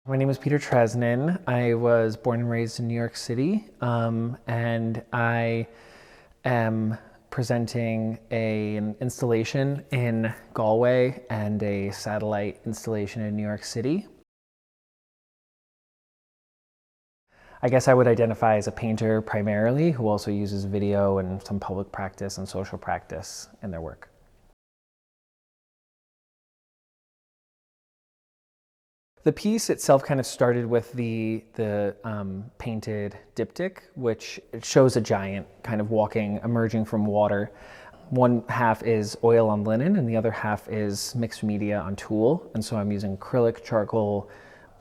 My name is Peter Tresnan. I was born and raised in New York City, and I am presenting an installation in Galway and a satellite installation in New York City. I guess I would identify as a painter primarily, who also uses video and some public practice and social practice in their work. The piece itself kind of started with the painted diptych, which shows a giant kind of emerging from water. One half is oil on linen and the other half is mixed media on tulle. And so I'm using acrylic, charcoal,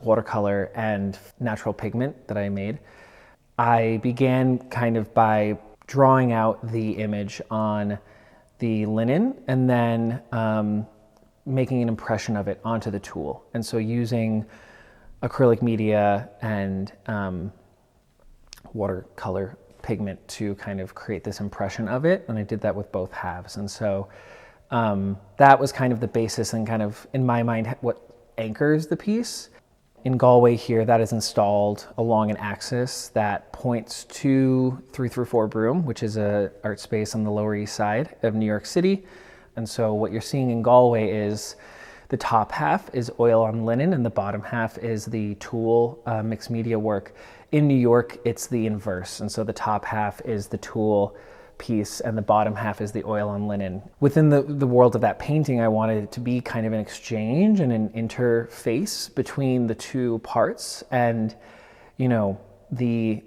watercolor, and natural pigment that I made. I began kind of by drawing out the image on the linen and then making an impression of it onto the tulle. And so using acrylic media and watercolor pigment to kind of create this impression of it. And I did that with both halves. And so that was kind of the basis and kind of, in my mind, what anchors the piece. In Galway here, that is installed along an axis that points to 334 Broome, which is an art space on the Lower East Side of New York City. And so what you're seeing in Galway is the top half is oil on linen and the bottom half is the tulle mixed media work. In New York, it's the inverse. And so the top half is the tulle piece and the bottom half is the oil on linen. Within the world of that painting, I wanted it to be kind of an exchange and an interface between the two parts. And, you know, the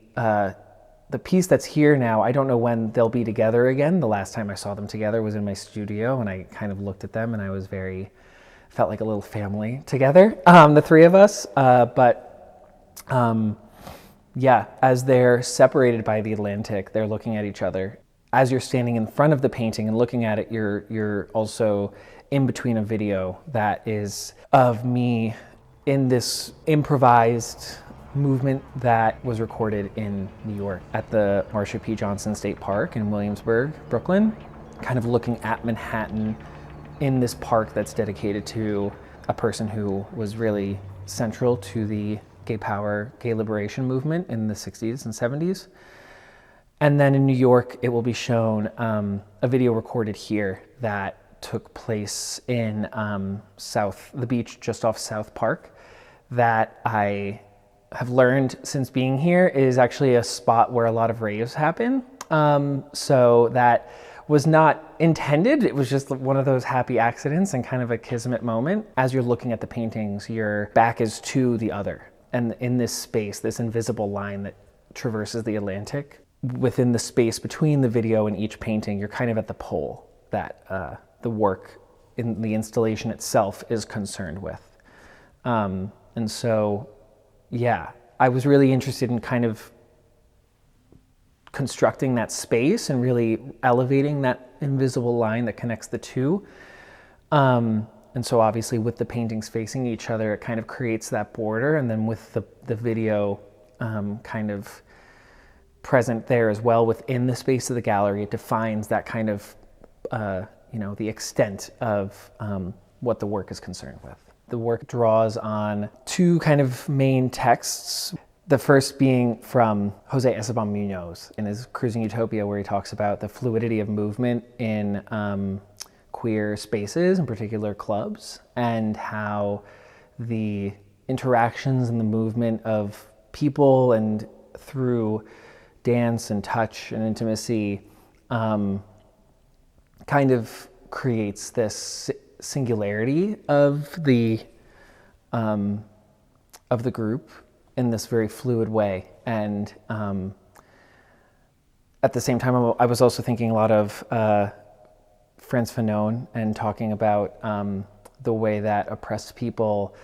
piece that's here now, I don't know when they'll be together again. The last time I saw them together was in my studio and I kind of looked at them and I was felt like a little family together, the three of us. Yeah, as they're separated by the Atlantic, they're looking at each other. As you're standing in front of the painting and looking at it, you're also in between a video that is of me in this improvised movement that was recorded in New York at the Marsha P. Johnson State Park in Williamsburg, Brooklyn, kind of looking at Manhattan in this park that's dedicated to a person who was really central to the gay power, gay liberation movement in the 60s and 70s. And then in New York, it will be shown a video recorded here that took place in the beach just off South Park that I have learned since being here is actually a spot where a lot of raves happen. So that was not intended. It was just one of those happy accidents and kind of a kismet moment. As you're looking at the paintings, your back is to the other. And in this space, this invisible line that traverses the Atlantic, within the space between the video and each painting, you're kind of at the pole that the work in the installation itself is concerned with. And so, yeah, I was really interested in kind of constructing that space and really elevating that invisible line that connects the two. And so obviously with the paintings facing each other, it kind of creates that border. And then with the video kind of present there as well within the space of the gallery, it defines that kind of, the extent of what the work is concerned with. The work draws on two kind of main texts. The first being from Jose Esteban Munoz in his Cruising Utopia, where he talks about the fluidity of movement in queer spaces, in particular clubs, and how the interactions and the movement of people and through dance and touch and intimacy kind of creates this singularity of the group in this very fluid way. And at the same time, I was also thinking a lot of Frantz Fanon and talking about the way that oppressed people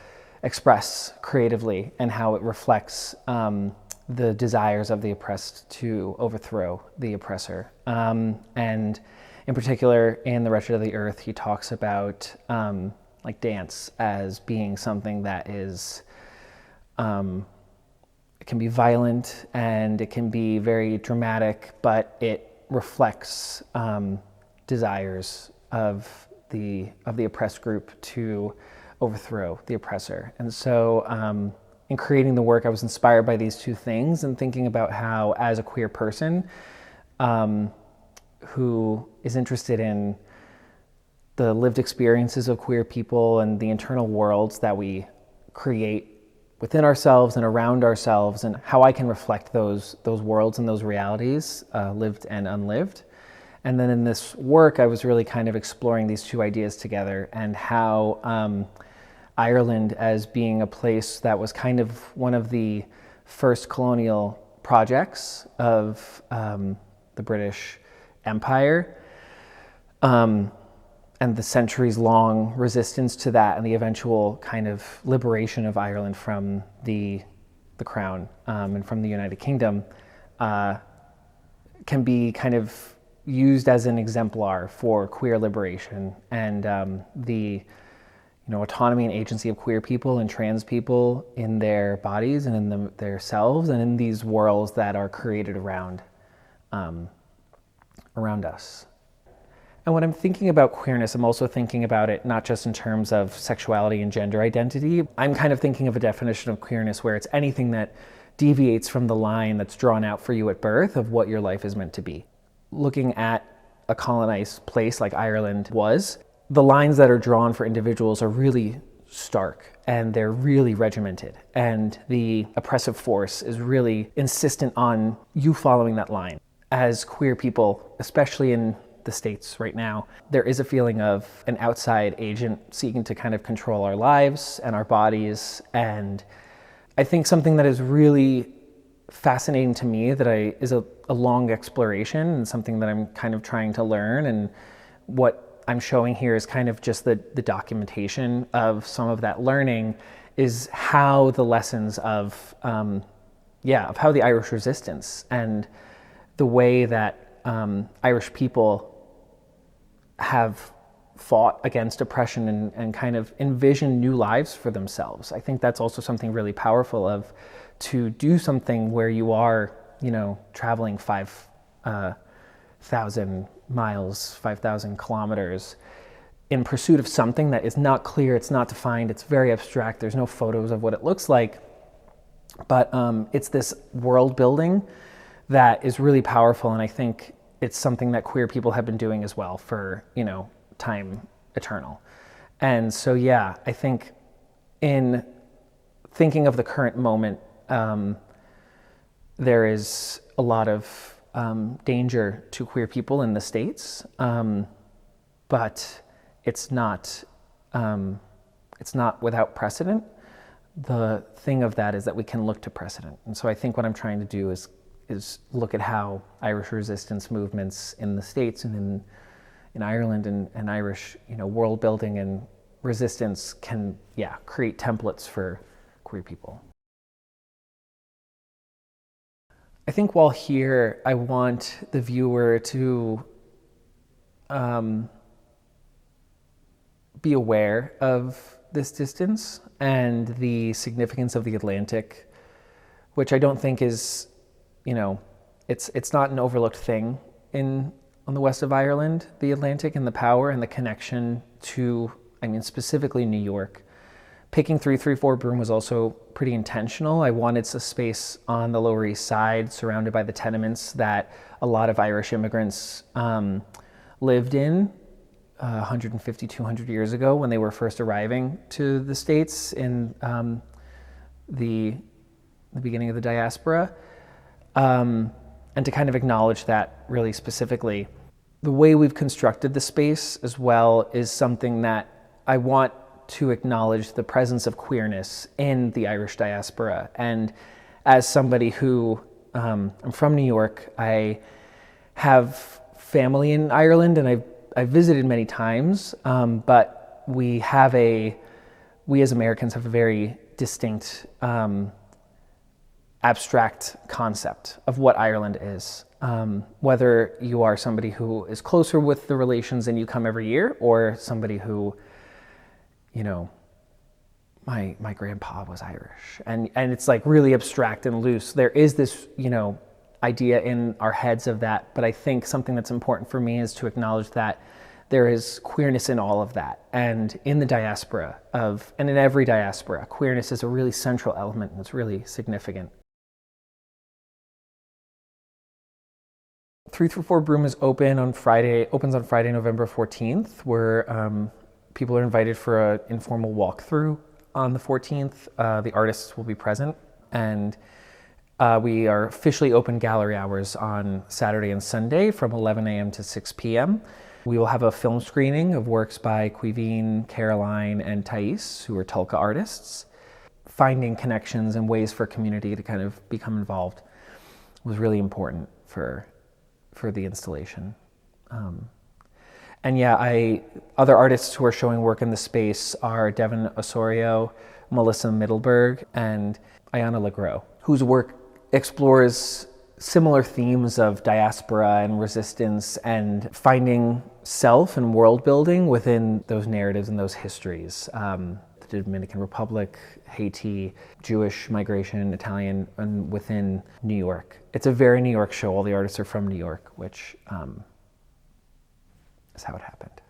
express creatively and how it reflects the desires of the oppressed to overthrow the oppressor. And in particular, in The Wretched of the Earth, he talks about like dance as being something that is, it can be violent and it can be very dramatic, but it reflects desires of the oppressed group to overthrow the oppressor. And so in creating the work, I was inspired by these two things and thinking about how, as a queer person who is interested in the lived experiences of queer people and the internal worlds that we create within ourselves and around ourselves, and how I can reflect those worlds and those realities, lived and unlived. And then in this work, I was really kind of exploring these two ideas together, and how Ireland, as being a place that was kind of one of the first colonial projects of the British Empire, and the centuries-long resistance to that, and the eventual kind of liberation of Ireland from the Crown and from the United Kingdom, can be kind of used as an exemplar for queer liberation and the autonomy and agency of queer people and trans people in their bodies and in their selves and in these worlds that are created around us. And when I'm thinking about queerness, I'm also thinking about it not just in terms of sexuality and gender identity. I'm kind of thinking of a definition of queerness where it's anything that deviates from the line that's drawn out for you at birth of what your life is meant to be. Looking at a colonized place like Ireland was, the lines that are drawn for individuals are really stark and they're really regimented. And the oppressive force is really insistent on you following that line. As queer people, especially in the States right now, there is a feeling of an outside agent seeking to kind of control our lives and our bodies. And I think something that is really fascinating to me is a long exploration and something that I'm kind of trying to learn. And what I'm showing here is kind of just the documentation of some of that learning, is how the lessons of how the Irish resistance and the way that Irish people have fought against oppression and kind of envision new lives for themselves. I think that's also something really powerful to do something where you are, traveling 5,000 miles, 5,000 kilometers in pursuit of something that is not clear, it's not defined, it's very abstract, there's no photos of what it looks like. But it's this world building that is really powerful, and I think it's something that queer people have been doing as well for, time eternal. And so, I think in thinking of the current moment, there is a lot of danger to queer people in the States, but it's not without precedent. The thing of that is that we can look to precedent. And so I think what I'm trying to do is look at how Irish resistance movements in the States and in Ireland and Irish, world building and resistance can, create templates for queer people. I think while here, I want the viewer to be aware of this distance and the significance of the Atlantic, which I don't think is, it's not an overlooked thing on the west of Ireland, the Atlantic, and the power and the connection to, specifically New York. Picking 334 Broome was also pretty intentional. I wanted a space on the Lower East Side surrounded by the tenements that a lot of Irish immigrants lived in 150, 200 years ago when they were first arriving to the States in the beginning of the diaspora. And to kind of acknowledge that really specifically. The way we've constructed the space as well is something that I want to acknowledge the presence of queerness in the Irish diaspora. And as somebody who, I'm from New York, I have family in Ireland and I've visited many times, but we as Americans have a very distinct abstract concept of what Ireland is. Whether you are somebody who is closer with the relations and you come every year, or somebody who, my grandpa was Irish, and it's like really abstract and loose. There is this, idea in our heads of that, but I think something that's important for me is to acknowledge that there is queerness in all of that. And in the diaspora and in every diaspora, queerness is a really central element, and it's really significant. 334 Broom is opens on Friday, November 14th, where people are invited for an informal walkthrough on the 14th. The artists will be present, and we are officially open gallery hours on Saturday and Sunday from 11 a.m. to 6 p.m. We will have a film screening of works by Quivine, Caroline, and Thais, who are TULCA artists. Finding connections and ways for community to kind of become involved was really important for the installation. And yeah, other artists who are showing work in the space are Devin Osorio, Melissa Middleberg, and Ayana Legros, whose work explores similar themes of diaspora and resistance and finding self and world building within those narratives and those histories. The Dominican Republic, Haiti, Jewish migration, Italian, and within New York. It's a very New York show. All the artists are from New York, which is how it happened.